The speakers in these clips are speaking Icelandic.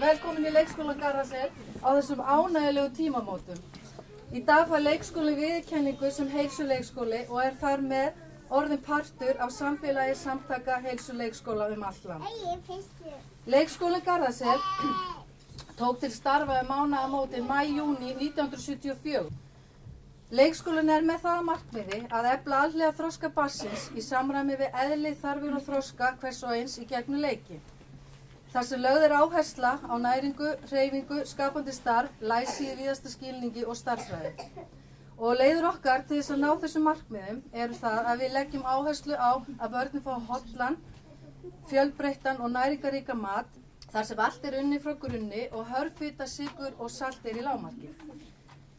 Velkomin í leikskólan Garðasel á þessum ánægjulegu tímamótum. Í dag fær leikskólinn viðurkenningu sem heilsuleikskóli og er þar með orðinn partur af samfélagi samtaka heilsuleikskóla allt land. Leikskólinn Garðasel tók til starfa mánaðamótin maí-júní 1974. Leikskólinn er með það að markmiði að efla alhliða þroska barnsins í samræmi við eðli, þarfir og þroska hvers og eins í gegnum leiki. Þar sem lögð er áhersla á næringu, hreyfingu, skapandi starf, læsi í víðasta skilningi og starffræði. Og leiðir okkar til þess að ná þessum markmiðum eru það að við leggjum áherslu á að börnin fá hollan, fjölbreyttan og næringaríka mat þar sem allt er unnið frá grunni og hörð fita, sykur og salt er í lágmarki.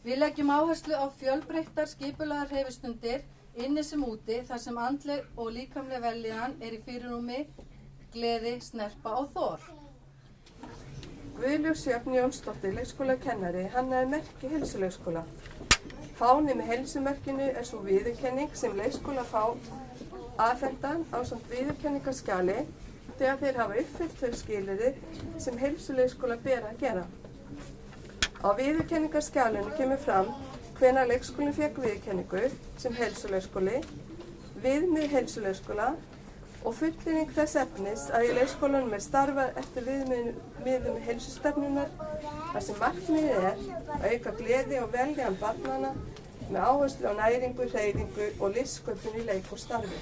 Við leggjum áherslu á fjölbreyttar skipulagðar hreyfistundir inni sem úti þar sem andleg og líkamleg vellíðan er í fyrirrúmi, gleði, snerpa og þor. Guðlaug Sjöfn Jónsdóttir, leikskólakennari, hannaði merki heilsuleikskóla. Fáni með heilsumerkinu er svo viðurkenning sem leikskóla fá afhentan ásamt viðurkenningarskjali þegar þeir hafa uppfyllt þau skilyrði sem heilsuleikskóla ber að gera. Á viðurkenningarskjalinu kemur fram hvenær leikskólinn fékk viðurkenningu sem heilsuleikskóli, viðmið heilsuleikskóla og fullyrðing þess efnis að í leikskólanum er starfað eftir viðmiðum heilsustefnunnar þar sem markmiðið er að auka gleði og veljan barnanna með áherslu á næringu, hreyfingu og listsköpun í leik og starfi.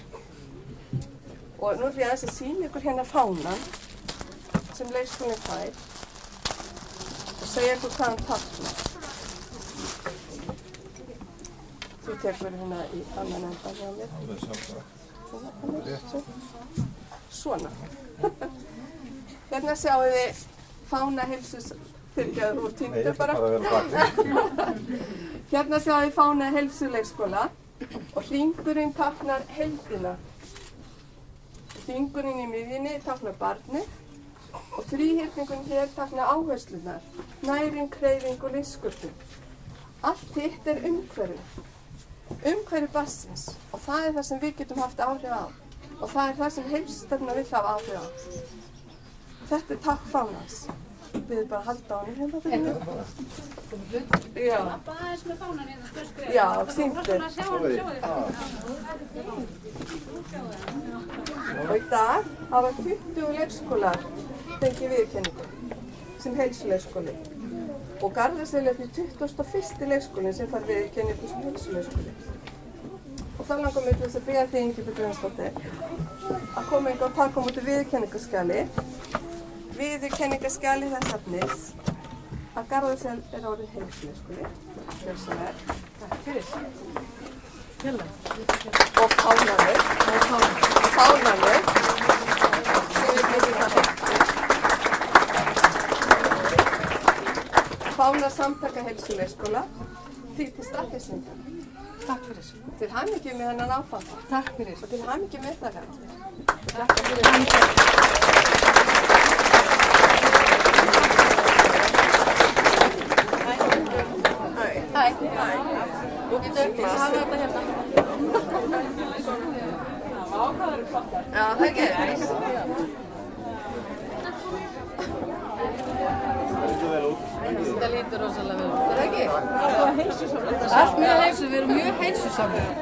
Og nú ætlum ég aðeins að sýna ykkur hérna fánan sem leikskólinn fær og segja ykkur hvað hann táknar. Þú tekur hérna í annan endan hjá mér. Svona. Hérna sjáum við fána heilsuleikskóla úr týndu bara. Hérna sjáum við fána heilsuleikskóla og hringurinn táknar heildina. Hringurinn í miðjunni táknar barnið og þríhyrningurinn hér táknar áherslunar, næring, hreyfing og listsköpun. Allt hitt er umhverfi barnsins og það er það sem við getum haft áhrif á og það er það sem heilsustefna vill hafa áhrif á. Þetta er tákn fánans. Við erum bara að halda á henni hérna fyrir mig. Já. Aðeins með fánan hérna, stöðskrið. Já, sýndir. Og í dag hafa 20 leikskólar fengið viðurkenningu sem heilsuleikskóli. Og Garðasel er því 21. leikskólinn sem fær viðurkenningu sem heilsuleikskóli. Og þá langar mig til þess að biðja þig, Ingibjörg Jónsdóttir, að koma hingað og taka á móti viðurkenningarskjali. Viðurkenningarskjali þess efnis að Garðasel er orðinn heilsuleikskóli. Gjörsamlega. Takk fyrir. Og fánanur. Fánanur. Sem við getum það eftir. Fána samtaka heilsuleikskóla því til staðfestingar. Takk fyrir. Til hamingju með þennan áfanga. Takk fyrir. Og til hamingju með það eftir. Takk fyrir. Hæ. Þú getur hafa þetta hérna. Já, það er ekki. Þetta lítur rosalega vel út, er það ekki? Allt mjög heilsu, við erum mjög heilsusamlega.